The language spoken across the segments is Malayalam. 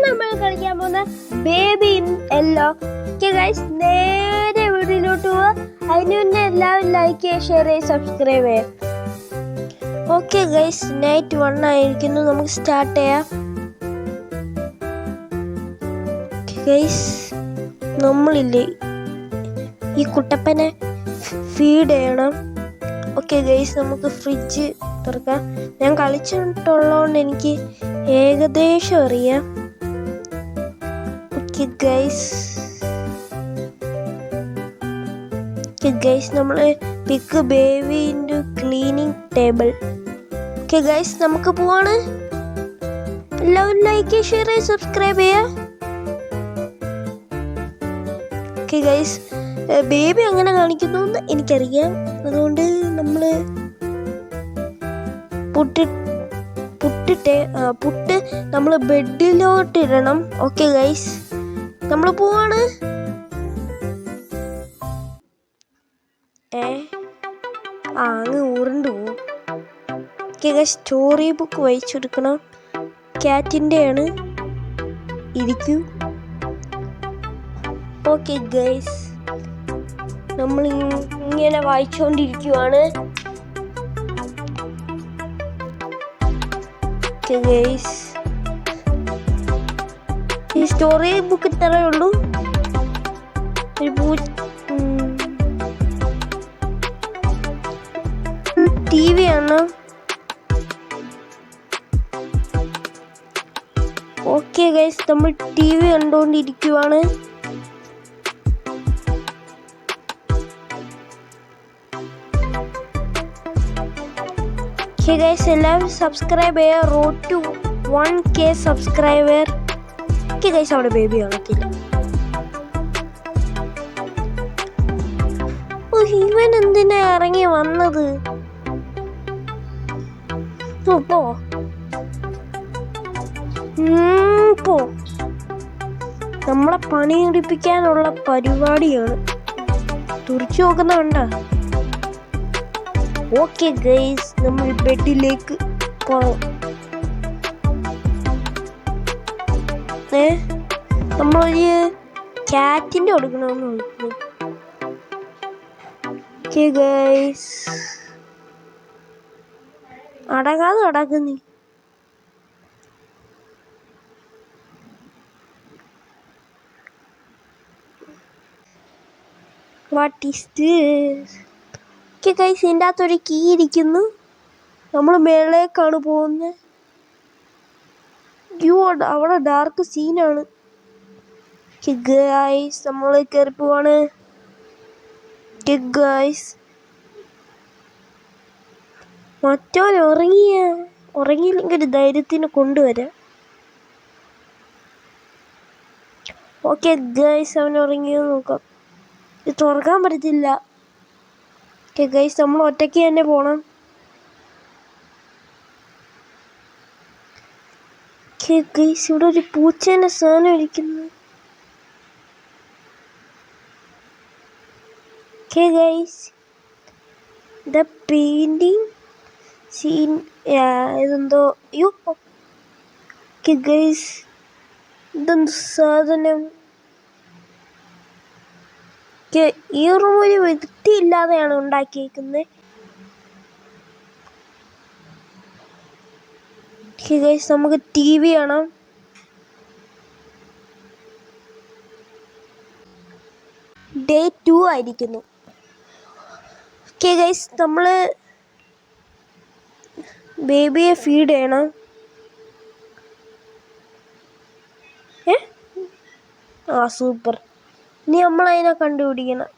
നമ്മൾ കളിക്കാൻ പോകുന്ന ബേബി ഇൻ യെല്ലോ. ഗൈസ്, നേരെ വീട്ടിലോട്ട് പോവാ. അതിന് മുന്നേ എല്ലാവരും ലൈക്ക് ചെയ്യുക, ഷെയർ ചെയ്യുക, സബ്സ്ക്രൈബ് ചെയ്യുക. ഓക്കെ ഗൈസ്, നൈറ്റ് 1 ആയിരിക്കുന്നു. നമുക്ക് സ്റ്റാർട്ട് ചെയ്യാം. ഗൈസ്, നമ്മളില്ലേ ഈ കുട്ടപ്പനെ ഫീഡ് ചെയ്യണം. ഓക്കെ ഗൈസ്, നമുക്ക് ഫ്രിഡ്ജ് തുറക്കാം. ഞാൻ കളിച്ചിട്ടുള്ളതുകൊണ്ട് എനിക്ക് ഏകദേശം അറിയാം. ഓക്കെ ഗൈസ്, നമ്മൾ pick baby into cleaning table. Okay guys, നമുക്ക് പോവാണ്. എല്ലാവരും ലൈക്ക്, ഷെയർ ചെയ്യുക, സബ്സ്ക്രൈബ് ചെയ്യുക. ഓക്കെ ഗൈസ്, ബേബി അങ്ങനെ കാണിക്കുന്നു എന്ന് എനിക്കറിയാം. അതുകൊണ്ട് നമ്മൾ പുട്ട് നമ്മൾ ബെഡിലോട്ട് ഇടണം. ഓക്കെ ഗൈസ്, നമ്മൾ പോവാണ്. അങ്ങ് ഉരുണ്ടു പോവും. ഓക്കെ ഗൈസ്, സ്റ്റോറി ബുക്ക് വായിച്ചെടുക്കണം. ക്യാറ്റിൻ്റെ ആണ്. ഇരിക്കൂ. ഓക്കെ ഗൈസ്, നമ്മൾ ഇങ്ങനെ വായിച്ചുകൊണ്ടിരിക്കുവാണ്. ഗൈസ്, ഈ സ്റ്റോറി ബുക്ക് ഇത്രേ ഉള്ളൂ. TV ആണ്. ഓക്കെ ഗൈസ്, നമ്മൾ TV കണ്ടുകൊണ്ടിരിക്കുവാണ്. ഗൈസ്, എല്ലാവരും സബ്സ്ക്രൈബ് ചെയ്യുക. Road to 1K subscriber. Okay guys, അവിടെ ബേബി കാണത്തില്ല. ഇവൻ എന്തിനാ ഇറങ്ങി വന്നത്? പോ, നമ്മളെ പണി എടുപ്പിക്കാനുള്ള പരിപാടിയാണ്. തുറച്ചു നോക്കുന്ന കണ്ട. ഓക്കെ ഗൈസ്, നമ്മൾ ബെഡിലേക്ക് പോകാം. നമ്മളൊരു ക്യാറ്റിൻ്റെ കൊടുക്കണമെന്ന് നോക്കുന്നു. ഓക്കെ ഗൈസ്, അടങ്ങാതെ കിടക്കുന്നീ. What is this? Okay guys, ഇതിൻ്റെ അകത്തൊരു കീ ഇരിക്കുന്നു. നമ്മൾ മേളിലേക്കാണ് പോകുന്നത്. അവിടെ ഡാർക്ക് സീനാണ്. ഗൈസ്, നമ്മൾ കയറി പോവാണ്. ഗൈസ്, മറ്റവൻ ഉറങ്ങിയില്ലെങ്കിൽ ഒരു ധൈര്യത്തിന് കൊണ്ടുവരാം. ഓക്കെ ഗൈസ്, അവൻ ഉറങ്ങിയോ നോക്കാം. ഇത് തുറക്കാൻ പറ്റത്തില്ല. ഓക്കെ ഗൈസ്, നമ്മൾ ഒറ്റയ്ക്ക് തന്നെ പോകണം. ഓക്കെ ഗൈസ്, ഇവിടെ ഒരു പൂച്ചേൻ്റെ സാധനം ഇരിക്കുന്നു. Okay guys, the painting scene ഇതെന്തോ. ഓക്കെ ഗൈസ്, ഇതെന്ത് സാധനം? ഈ റൂം ഒരു വൃത്തിയില്ലാതെയാണ് ഉണ്ടാക്കിയിരിക്കുന്നത്. ഗൈസ്, നമുക്ക് TV കാണാം. ഡേ 2 ആയിരിക്കുന്നു. ഓക്കെ ഗൈസ്, നമ്മൾ ബേബിയെ ഫീഡ് ചെയ്യണം. സൂപ്പർ. ഇനി നമ്മളതിനെ കണ്ടുപിടിക്കണം.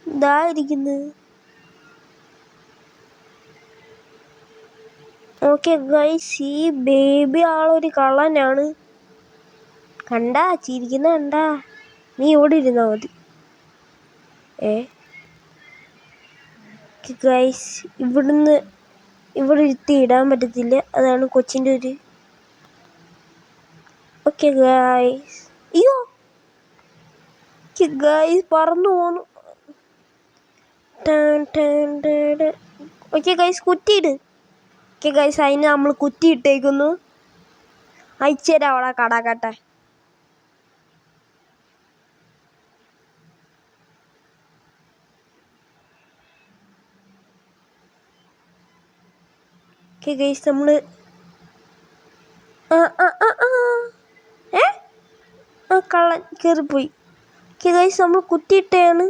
ഇതാ ഇരിക്കുന്നത്. ഓക്കെ ഗൈസ്, ഈ ബേബി ആളൊരു കള്ളനാണ്. കണ്ടാ ചിരിക്കുന്ന കണ്ടാ? നീ ഇവിടെ ഇരുന്നാ മതി. ഗൈസ്, ഇവിടെ ഇരുത്തി ഇടാൻ പറ്റത്തില്ല. അതാണ് കൊച്ചിൻ്റെ ഒരു. ഓക്കെ ഗൈസ്, അയ്യോ ഗൈസ്, പറന്നു പോന്നു. ഓക്കെ ഗൈസ്, കുറ്റിയിട്. ഓക്കെ ഗൈസ്, അതിന് നമ്മൾ കുറ്റിയിട്ടേക്കുന്നു. അയച്ചുതരാം അവളെ കടാക്കട്ടെ. ഓക്കെ ഗൈസ്, നമ്മൾ കള്ളൻ കയറിപ്പോയി. ഓക്കെ ഗൈസ്, നമ്മൾ കുറ്റിയിട്ടയാണ്.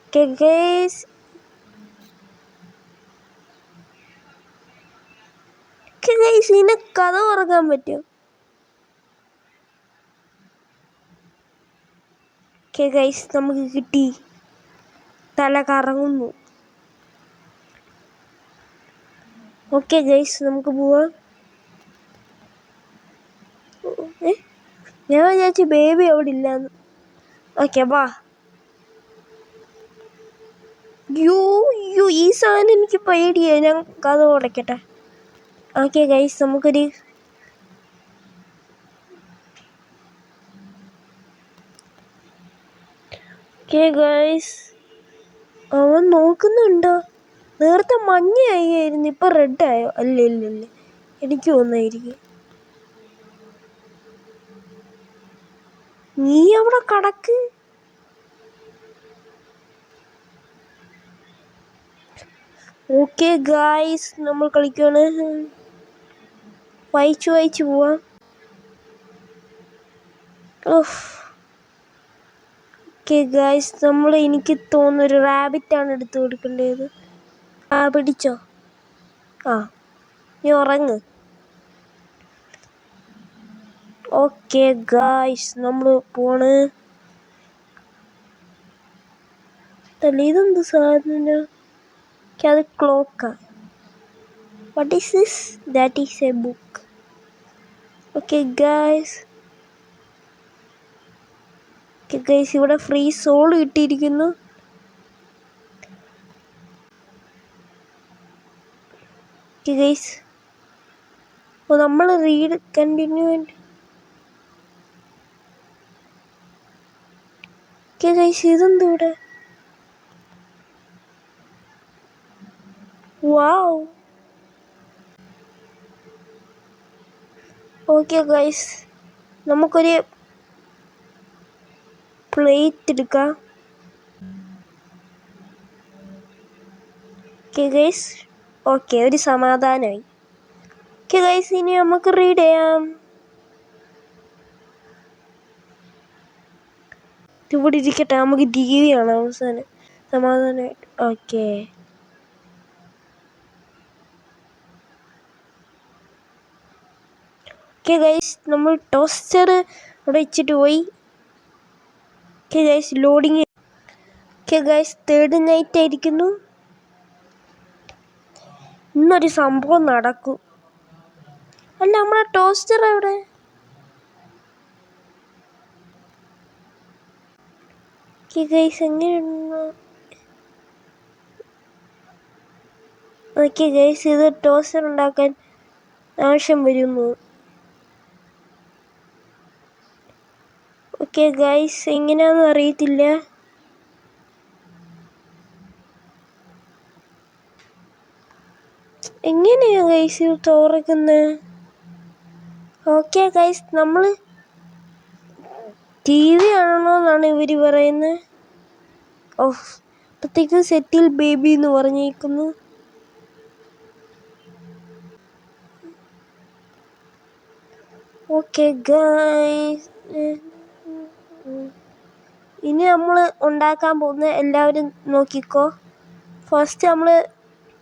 ഓക്കെ ഗൈസ്, ഇതിനെ കഥ ഉറങ്ങാൻ പറ്റുമോ? ഓക്കെ ഗൈസ്, നമുക്ക് കിട്ടി. തല കറങ്ങുന്നു. ഓക്കെ ഗൈസ്, നമുക്ക് പോവാം. ഞാൻ വിചാരിച്ചു ബേബി അവിടെ ഇല്ലാന്ന്. ഓക്കെ വാ. ഈ സാധനം എനിക്ക് പേടിയായി. ഞാൻ കഥ ഉടയ്ക്കട്ടെ. ഓക്കെ ഗൈസ്, നമുക്കൊരു ഗൈസ്, അവൻ നോക്കുന്നുണ്ടോ? നേരത്തെ മഞ്ഞയായിരുന്നു, ഇപ്പൊ റെഡായോ? അല്ല എനിക്ക് തോന്നായിരിക്കും. നീ അവിടെ കടക്ക്. ഓക്കെ ഗൈസ്, നമ്മൾ കളിക്കാണ്. വായിച്ചു പോവാം. ഓക്കെ ഗൈസ്, എനിക്ക് തോന്നുന്നൊരു റാബിറ്റാണ് എടുത്തു കൊടുക്കേണ്ടത്. പിടിച്ചോ. നീ ഉറങ്ങ്. ഓക്കെ ഗൈസ്, നമ്മൾ പോണ്. ഇതെന്ത് സാധനം? അത് ക്ലോക്കാ. What is this? That is a book. Okay guys, ഇവിടെ ഫ്രീ സോൾ കിട്ടിയിരിക്കുന്നു. ഗൈസ്, നമ്മൾ റീഡ് കണ്ടിന്യൂ. ഗൈസ്, ഇതെന്ത് ഇവിടെ? വാവ്. ഓക്കെ ഗൈസ്, നമുക്കൊരു പ്ലേറ്റ് എടുക്കാം. ഗൈസ്, ഓക്കെ, ഒരു സമാധാനമായി. ഗൈസ്, ഇനി നമുക്ക് റീഡ് ചെയ്യാം. ഇവിടെ ഇരിക്കട്ടെ, നമുക്ക് TV കാണാം അവസാനം സമാധാനമായിട്ട്. ഓക്കെ ഗൈസ്, നമ്മൾ ടോസ്റ്റർ അവിടെ വെച്ചിട്ട് പോയി. Okay guys, loading. Okay guys, 3rd night ആയിരിക്കുന്നു. ഇന്നൊരു സംഭവം നടക്കും. അല്ല, നമ്മളെ ടോസ്റ്റർ എവിടെ? ഓക്കെ ഗൈസ്, എങ്ങനെയാണ്? ഓക്കെ ഗൈസ്, ഇത് ടോസ്റ്റർ ഉണ്ടാക്കാൻ ആവശ്യം വരുന്നു. ഓക്കെ ഗൈസ്, എങ്ങനെയാണെന്ന് അറിയത്തില്ല. എങ്ങനെയാ ഗൈസ് ഇത് തുറക്കുന്നത്? ഓക്കെ ഗൈസ്, നമ്മൾ TV ആണോന്നാണ് ഇവർ പറയുന്നത്. അപ്പോഴത്തേക്കും സെറ്റിൽ ബേബി എന്ന് പറഞ്ഞേക്കുന്നു. ഓക്കെ ഗൈസ്, ഇനി നമ്മൾ ഉണ്ടാക്കാൻ പോകുന്ന എല്ലാവരും നോക്കിക്കോ. ഫസ്റ്റ് നമ്മൾ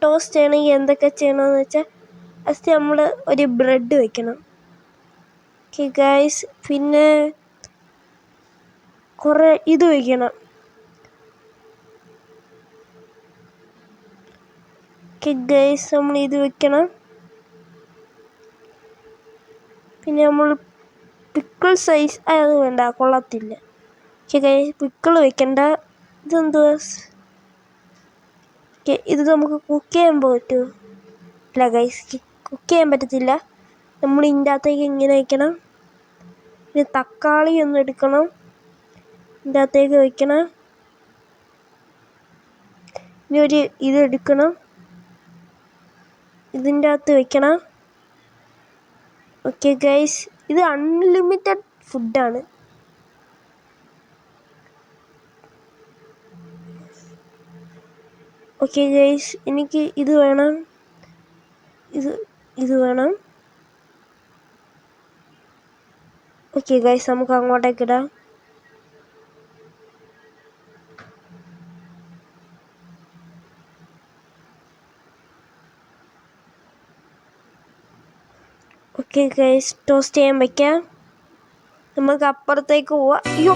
ടോസ്റ്റ് ചെയ്യണമെങ്കിൽ എന്തൊക്കെ ചെയ്യണമെന്ന് വെച്ചാൽ, ഫസ്റ്റ് നമ്മൾ ഒരു ബ്രെഡ് വെക്കണം. ഓക്കെ ഗൈസ്, പിന്നെ കുറേ ഇത് വെക്കണം. ഓക്കെ ഗൈസ്, നമ്മൾ ഇത് വെക്കണം. പിന്നെ നമ്മൾ പിക്കിൾ സൈസ് അത് വേണ്ട, കൊള്ളത്തില്ല. ഓക്കെ ഗൈസ്, പിക്കിൾ വെക്കണ്ട. ഇതെന്തുവാ? ഓക്കെ, ഇത് നമുക്ക് കുക്ക് ചെയ്യാൻ പറ്റുമോ? ഇല്ല ഗൈസ്, കുക്ക് ചെയ്യാൻ പറ്റത്തില്ല. നമ്മൾ ഇതിൻ്റെ അകത്തേക്ക് ഇങ്ങനെ വയ്ക്കണം. പിന്നെ തക്കാളി ഒന്ന് എടുക്കണം. ഇതിൻ്റെ അകത്തേക്ക് വെക്കണം. ഇനി ഒരു ഇതെടുക്കണം, ഇതിൻ്റെ അകത്ത് വെക്കണം. ഓക്കെ ഗൈസ്, ഇത് അൺലിമിറ്റഡ് ഫുഡാണ്. ഓക്കെ ഗൈസ്, എനിക്ക് ഇത് വേണം, ഇത് വേണം. ഓക്കെ ഗൈസ്, നമുക്ക് അങ്ങോട്ടേക്ക് ഇടാം. ഓക്കെ ഗൈസ്, ടോസ്റ്റ് ചെയ്യാൻ വയ്ക്കാം. നമുക്ക് അപ്പുറത്തേക്ക് പോവാം. അയ്യോ,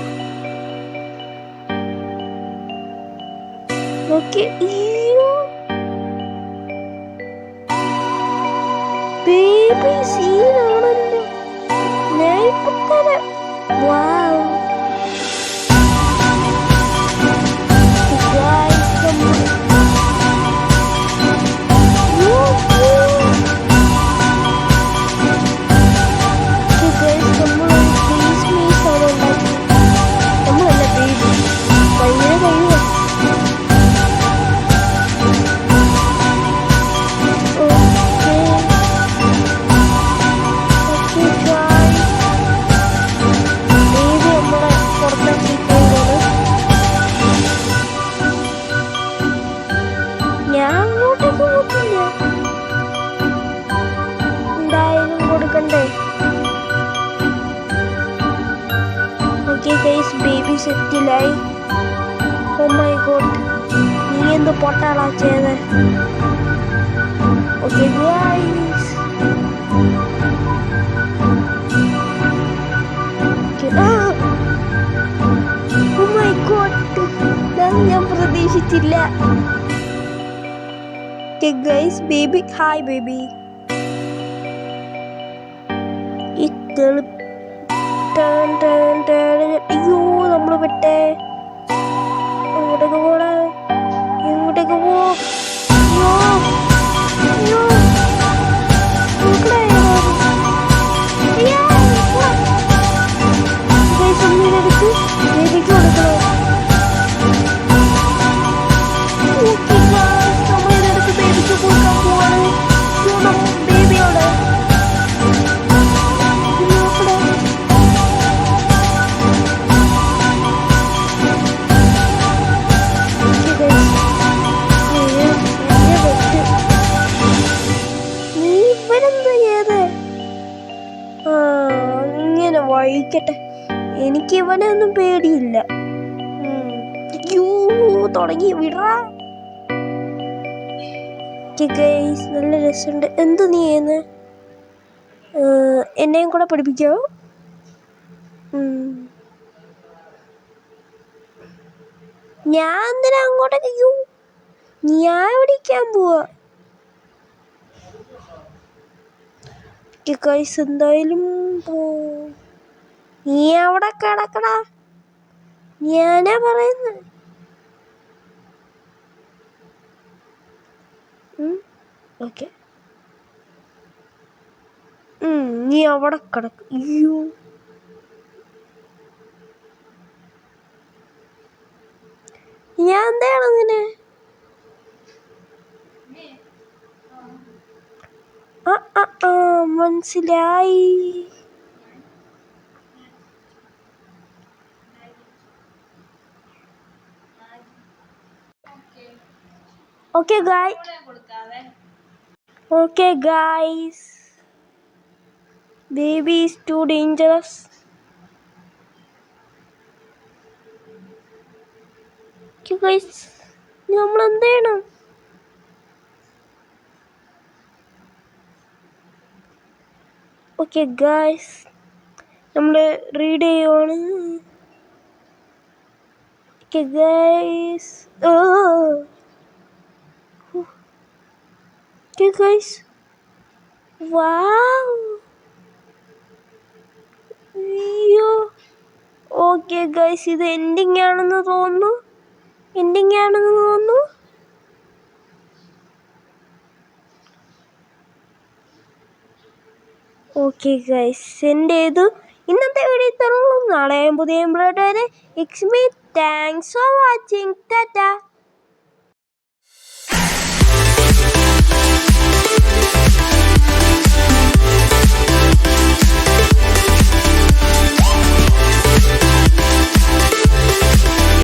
ഓക്കെ. ബേബി സീനാണല്ലോ. ഞാൻ ഇപ്പൊ തരാം. വാവ്. ബേബി സെറ്റിലായി. ഓ മൈ ഗോഡ്, നീ എന്ത് പൊട്ടാളാ ചെയ്തേ? Okay guys, oh my god, ഞാൻ പ്രതീക്ഷിച്ചില്ല. Okay guys, baby hi baby. അയ്യോ, നമ്മള് പെട്ടേ. എങ്ങോട്ടേക്ക് പോടാ, എങ്ങോട്ടേക്ക് പോ? അയ്യോ അയ്യോ, എടുത്ത് ബേബിക്ക് കൊടുക്കണോ? നമ്മളിതെടുത്ത് ബേബിക്ക് കൊടുക്കാൻ പോവാണ്. ബേബിയോട് വഴിക്കട്ടെ, എനിക്ക് ഇവനെ ഒന്നും പേടിയില്ല. അയ്യോ, തുടങ്ങി വിടറാ. നല്ല രസമുണ്ട്. എന്ത് നീ ചെയ്യുന്ന? എന്നെയും കൂടെ പഠിപ്പിക്കാവോ? ഞാൻ എന്തിനാ അങ്ങോട്ടേക്ക്? അയ്യോ, ഞാൻ പിടിക്കാൻ പോവാ. എന്തായാലും നീ അവിടെ കിടക്കടാ, ഞാനാ പറയുന്നത്. ഓക്കെ, നീ അവിടെ കിടക്ക്. അയ്യോ, ഞാൻ എന്താണ് അങ്ങനെ? മനസ്സിലായി. Okay guys, baby is too dangerous. Okay guys, നമ്മൾ എന്ത് ചെയ്യണം? Okay guys, നമ്മൾ റീഡ് ചെയ്യുവാണ്. Okay guys, okay guys, wow. അയ്യോ, ഓക്കെ ഗൈസ്, ഇത് എൻഡിങ് ആണെന്ന് തോന്നുന്നു. ഓക്കെ ഗൈസ്, സെൻഡ് ചെയ്തു. ഇന്നത്തെ വീഡിയോ ഇത്രയുള്ളൂ. നാളെ പുതിയ വരെ it's me. Thanks for watching. Tata.